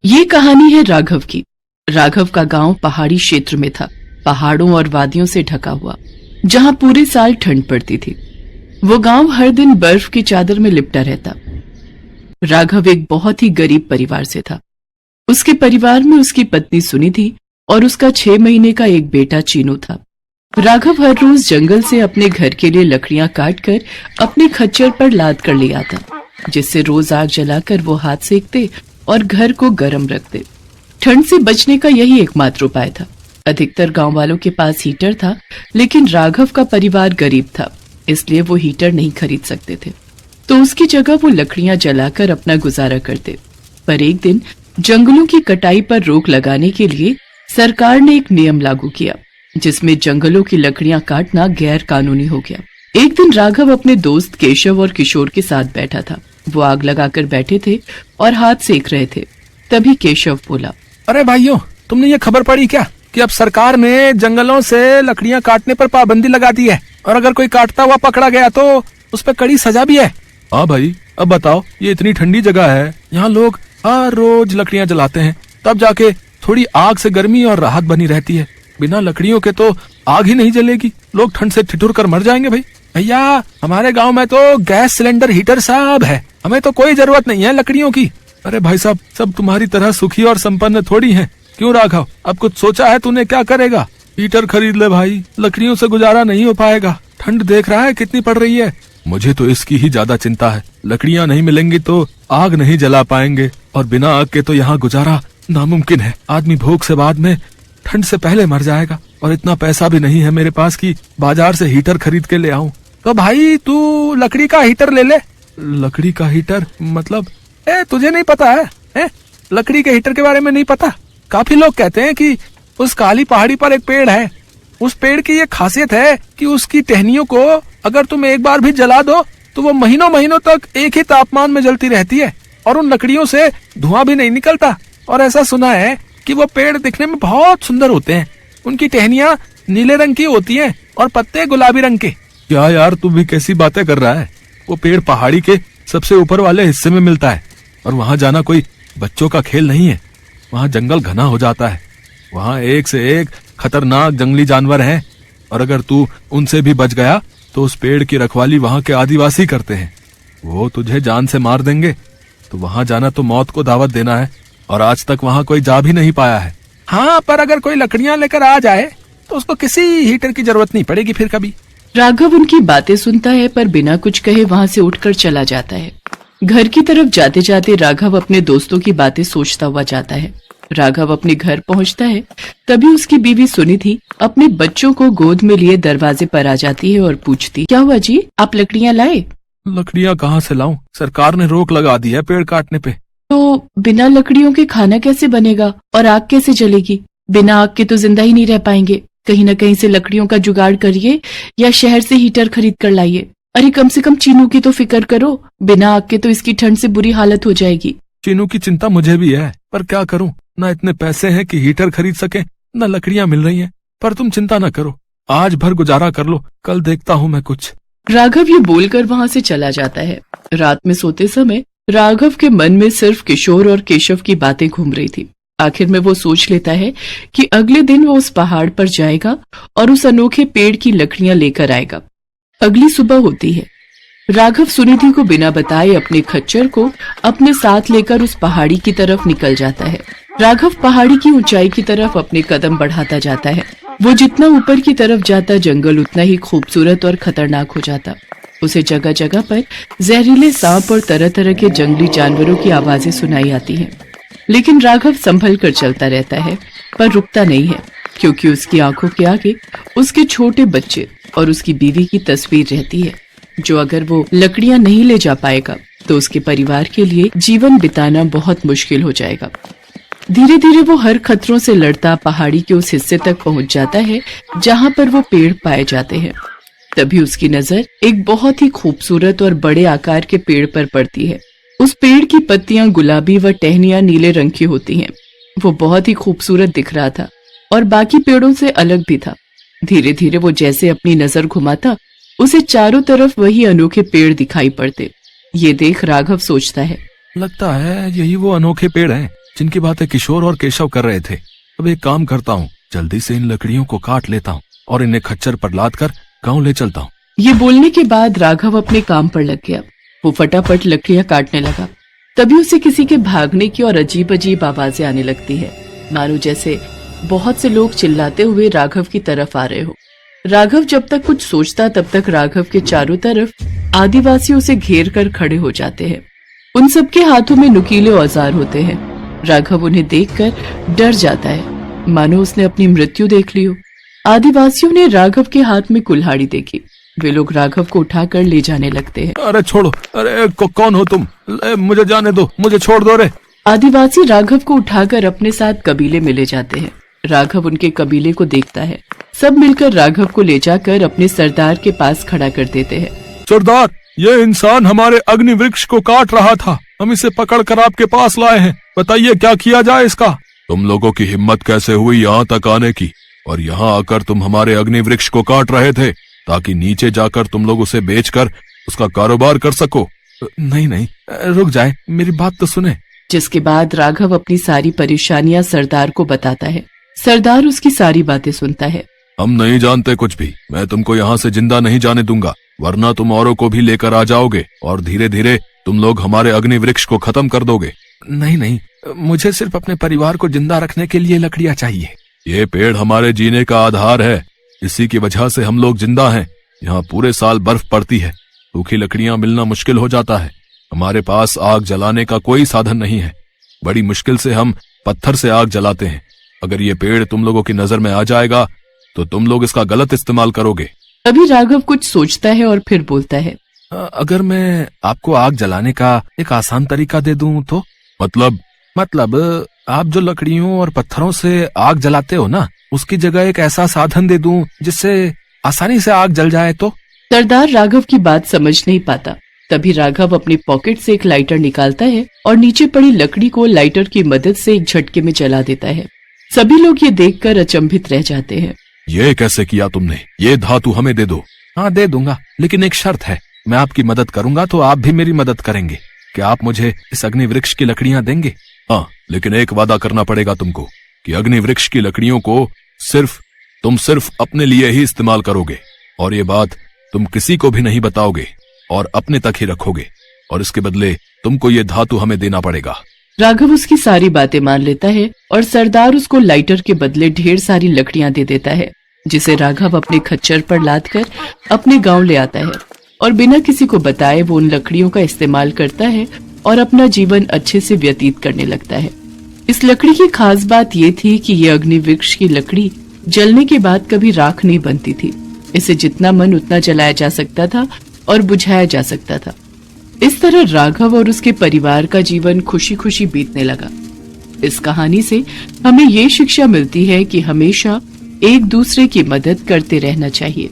ये कहानी है राघव की। राघव का गांव पहाड़ी क्षेत्र में था, पहाड़ों और वादियों से ढका हुआ, जहां पूरे साल ठंड पड़ती थी। वो गांव हर दिन बर्फ की चादर में लिपटा रहता। राघव एक बहुत ही गरीब परिवार से था। उसके परिवार में उसकी पत्नी सुनी थी और उसका 6 महीने का एक बेटा चीनू था। राघव हर रोज जंगल से अपने घर के लिए लकड़ियां काटकर अपने खच्चर पर लाद कर ले आता, जिससे रोज आग जलाकर वो हाथ सेकते और घर को गर्म रखते। ठंड से बचने का यही एकमात्र उपाय था। अधिकतर गांव वालों के पास हीटर था, लेकिन राघव का परिवार गरीब था, इसलिए वो हीटर नहीं खरीद सकते थे, तो उसकी जगह वो लकड़ियां जलाकर अपना गुजारा करते। पर एक दिन जंगलों की कटाई पर रोक लगाने के लिए सरकार ने एक नियम लागू किया, जिसमें जंगलों की लकड़ियां काटना गैर कानूनी हो गया। एक दिन राघव अपने दोस्त केशव और किशोर के साथ बैठा था। वो आग लगाकर बैठे थे और हाथ सेक रहे थे। तभी केशव बोला, अरे भाइयों, तुमने ये खबर पढ़ी क्या कि अब सरकार ने जंगलों से लकड़ियां काटने पर पाबंदी लगा दी है, और अगर कोई काटता हुआ पकड़ा गया तो उस पर कड़ी सजा भी है। हाँ भाई, अब बताओ, ये इतनी ठंडी जगह है, यहाँ लोग हर रोज लकड़ियां जलाते हैं, तब जाके थोड़ी आग से गर्मी और राहत बनी रहती है। बिना लकड़ियों के तो आग ही नहीं जलेगी, लोग ठंड से ठिठुर कर मर जाएंगे। भाई भैया, हमारे गांव में तो गैस सिलेंडर हीटर सब है, हमें तो कोई जरूरत नहीं है लकड़ियों की। अरे भाई साहब, सब तुम्हारी तरह सुखी और संपन्न थोड़ी हैं। क्यों राघव, अब कुछ सोचा है तूने, क्या करेगा? हीटर खरीद ले भाई, लकड़ियों से गुजारा नहीं हो पाएगा। ठंड देख रहा है कितनी पड़ रही है। मुझे तो इसकी ही ज्यादा चिंता है। लकड़ियां नहीं मिलेंगी तो आग नहीं जला पाएंगे, और बिना आग के तो यहाँ गुजारा नामुमकिन है। आदमी भूख से बाद में ठंड से पहले मर जाएगा, और इतना पैसा भी नहीं है मेरे पास कि बाजार से हीटर खरीद के ले आऊं। तो भाई तू लकड़ी का हीटर ले ले। लकड़ी का हीटर मतलब? तुझे नहीं पता है? लकड़ी के हीटर के बारे में नहीं पता? काफी लोग कहते हैं कि उस काली पहाड़ी पर एक पेड़ है। उस पेड़ की ये खासियत है कि उसकी टहनियों को अगर तुम एक बार भी जला दो तो वो महीनों महीनों तक एक ही तापमान में जलती रहती है, और उन लकड़ियों से धुआं भी नहीं निकलता। और ऐसा सुना है कि वो पेड़ दिखने में बहुत सुंदर होते हैं। उनकी टहनियां नीले रंग की होती हैं और पत्ते गुलाबी रंग के। क्या यार, तू भी कैसी बातें कर रहा है? वो पेड़ पहाड़ी के सबसे ऊपर वाले हिस्से में मिलता है, और वहाँ जाना कोई बच्चों का खेल नहीं है। वहाँ जंगल घना हो जाता है, वहाँ एक से एक खतरनाक जंगली जानवर हैं, और अगर तू उनसे भी बच गया तो उस पेड़ की रखवाली वहाँ के आदिवासी करते हैं। वो तुझे जान से मार देंगे, तो वहाँ जाना तो मौत को दावत देना है, और आज तक वहाँ कोई जा भी नहीं पाया है। हाँ, पर अगर कोई लकड़ियाँ लेकर आ जाए तो उसको किसी हीटर की जरूरत नहीं पड़ेगी फिर कभी। राघव उनकी बातें सुनता है, पर बिना कुछ कहे वहां से उठकर चला जाता है। घर की तरफ जाते जाते राघव अपने दोस्तों की बातें सोचता हुआ जाता है। राघव अपने घर पहुंचता है, तभी उसकी बीवी सुनिधि अपने बच्चों को गोद में लिए दरवाजे पर आ जाती है और पूछती, क्या हुआ जी, आप लकड़ियां लाए? लकड़ियां कहाँ से लाऊं? सरकार ने रोक लगा दी है पेड़ काटने पे। तो बिना लकड़ियों के खाना कैसे बनेगा और आग कैसे जलेगी? बिना आग के तो जिंदा ही नहीं रह पाएंगे। कहीं न कहीं से लकड़ियों का जुगाड़ करिए, या शहर से हीटर खरीद कर लाइए। अरे कम से कम चीनू की तो फिक्र करो, बिना आग के तो इसकी ठंड से बुरी हालत हो जाएगी। चीनू की चिंता मुझे भी है, पर क्या करूं, ना इतने पैसे हैं कि हीटर खरीद सके, न लकड़ियां मिल रही हैं। पर तुम चिंता न करो, आज भर गुजारा कर लो, कल देखता हूं मैं कुछ। राघव ये बोलकर वहां से चला जाता है। रात में सोते समय राघव के मन में सिर्फ किशोर और केशव की बातें घूम रही थी। आखिर में वो सोच लेता है कि अगले दिन वो उस पहाड़ पर जाएगा और उस अनोखे पेड़ की लकड़ियां लेकर आएगा। अगली सुबह होती है। राघव सुनिधि को बिना बताए अपने खच्चर को अपने साथ लेकर उस पहाड़ी की तरफ निकल जाता है। राघव पहाड़ी की ऊंचाई की तरफ अपने कदम बढ़ाता जाता है। वो जितना ऊपर की तरफ जाता, जंगल उतना ही खूबसूरत और खतरनाक हो जाता। उसे जगह जगह पर जहरीले सांप और तरह तरह के जंगली जानवरों की आवाजें सुनाई आती हैं। लेकिन राघव संभल कर चलता रहता है, पर रुकता नहीं है, क्योंकि उसकी आंखों के आगे उसके छोटे बच्चे और उसकी बीवी की तस्वीर रहती है, जो अगर वो लकड़ियां नहीं ले जा पाएगा तो उसके परिवार के लिए जीवन बिताना बहुत मुश्किल हो जाएगा। धीरे धीरे वो हर खतरों से लड़ता पहाड़ी के उस हिस्से तक पहुंच जाता है जहां पर वो पेड़ पाए जाते हैं। तभी उसकी नजर एक बहुत ही खूबसूरत और बड़े आकार के पेड़ पर पड़ती है। उस पेड़ की पत्तियां गुलाबी व टहनियां नीले रंग की होती हैं। वो बहुत ही खूबसूरत दिख रहा था और बाकी पेड़ों से अलग भी था। धीरे धीरे वो जैसे अपनी नजर घुमाता, उसे चारों तरफ वही अनोखे पेड़ दिखाई पड़ते। ये देख राघव सोचता है, लगता है यही वो अनोखे पेड़ हैं जिनकी बातें किशोर और केशव कर रहे थे। अब एक काम करता हूँ, जल्दी से इन लकड़ियों को काट लेता हूँ और इन्हें खच्चर पर लाद कर गाँव ले चलता हूँ। ये बोलने के बाद राघव अपने काम पर लग गया। वो फटाफट लकड़ियां काटने लगा। तभी उसे किसी के भागने की और अजीब अजीब आवाजें आने लगती है, मानो जैसे बहुत से लोग चिल्लाते हुए राघव की तरफ आ रहे हो। राघव जब तक कुछ सोचता तब तक राघव के चारों तरफ आदिवासी उसे घेर कर खड़े हो जाते हैं। उन सबके हाथों में नुकीले औजार होते हैं। राघव उन्हें देखकर डर जाता है, मानो उसने अपनी मृत्यु देख ली हो। आदिवासियों ने राघव के हाथ में कुल्हाड़ी देखी। वे लोग राघव को उठाकर ले जाने लगते हैं। अरे छोड़ो, अरे कौन हो तुम? मुझे जाने दो, मुझे छोड़ दो रे। आदिवासी राघव को उठाकर अपने साथ कबीले में ले जाते हैं। राघव उनके कबीले को देखता है। सब मिलकर राघव को ले जाकर अपने सरदार के पास खड़ा कर देते हैं। सरदार, ये इंसान हमारे अग्नि वृक्ष को काट रहा था। हम इसे पकड़कर आपके पास लाए हैं। बताइए क्या किया जाए इसका? तुम लोगों की हिम्मत कैसे हुई यहाँ तक आने की, और यहाँ आकर तुम हमारे अग्नि वृक्ष को काट रहे थे ताकि नीचे जाकर तुम लोग उसे बेचकर उसका कारोबार कर सको? नहीं नहीं, रुक जाए, मेरी बात तो सुने। जिसके बाद राघव अपनी सारी परेशानियां सरदार को बताता है। सरदार उसकी सारी बातें सुनता है। हम नहीं जानते कुछ भी। मैं तुमको यहाँ से जिंदा नहीं जाने दूंगा, वरना तुम औरों को भी लेकर आ जाओगे और धीरे धीरे तुम लोग हमारे अग्नि वृक्ष को खत्म कर दोगे। नहीं नहीं, मुझे सिर्फ अपने परिवार को जिंदा रखने के लिए लकड़ियाँ चाहिए। ये पेड़ हमारे जीने का आधार है, इसी की वजह से हम लोग जिंदा हैं। यहाँ पूरे साल बर्फ पड़ती है, सूखी लकड़ियाँ मिलना मुश्किल हो जाता है। हमारे पास आग जलाने का कोई साधन नहीं है। बड़ी मुश्किल से हम पत्थर से आग जलाते हैं। अगर ये पेड़ तुम लोगों की नजर में आ जाएगा तो तुम लोग इसका गलत इस्तेमाल करोगे। तभी राघव कुछ सोचता है और फिर बोलता है, अगर मैं आपको आग जलाने का एक आसान तरीका दे दूं तो? मतलब आप जो लकड़ियों और पत्थरों से आग जलाते हो ना, उसकी जगह एक ऐसा साधन दे दूं जिससे आसानी से आग जल जाए तो? सरदार राघव की बात समझ नहीं पाता। तभी राघव अपनी पॉकेट से एक लाइटर निकालता है और नीचे पड़ी लकड़ी को लाइटर की मदद से एक झटके में जला देता है। सभी लोग ये देखकर अचंभित रह जाते हैं। ये कैसे किया तुमने? ये धातु हमें दे दो। हाँ दे दूंगा, लेकिन एक शर्त है। मैं आपकी मदद करूंगा तो आप भी मेरी मदद करेंगे। क्या आप मुझे इस अग्नि वृक्ष की लकड़ियां देंगे? हाँ, लेकिन एक वादा करना पड़ेगा तुमको कि अग्नि वृक्ष की लकड़ियों को तुम सिर्फ अपने लिए ही इस्तेमाल करोगे, और ये बात तुम किसी को भी नहीं बताओगे और अपने तक ही रखोगे, और इसके बदले तुमको ये धातु हमें देना पड़ेगा। राघव उसकी सारी बातें मान लेता है और सरदार उसको लाइटर के बदले ढेर सारी लकड़ियां दे देता है, जिसे राघव अपने खच्चर पर लादकर अपने गांव ले आता है और बिना किसी को बताए वो उन लकड़ियों का इस्तेमाल करता है और अपना जीवन अच्छे से व्यतीत करने लगता है। इस लकड़ी की खास बात ये थी कि ये अग्नि वृक्ष की लकड़ी जलने के बाद कभी राख नहीं बनती थी। इसे जितना मन उतना जलाया जा सकता था और बुझाया जा सकता था। इस तरह राघव और उसके परिवार का जीवन खुशी खुशी बीतने लगा। इस कहानी से हमें ये शिक्षा मिलती है कि हमेशा एक दूसरे की मदद करते रहना चाहिए।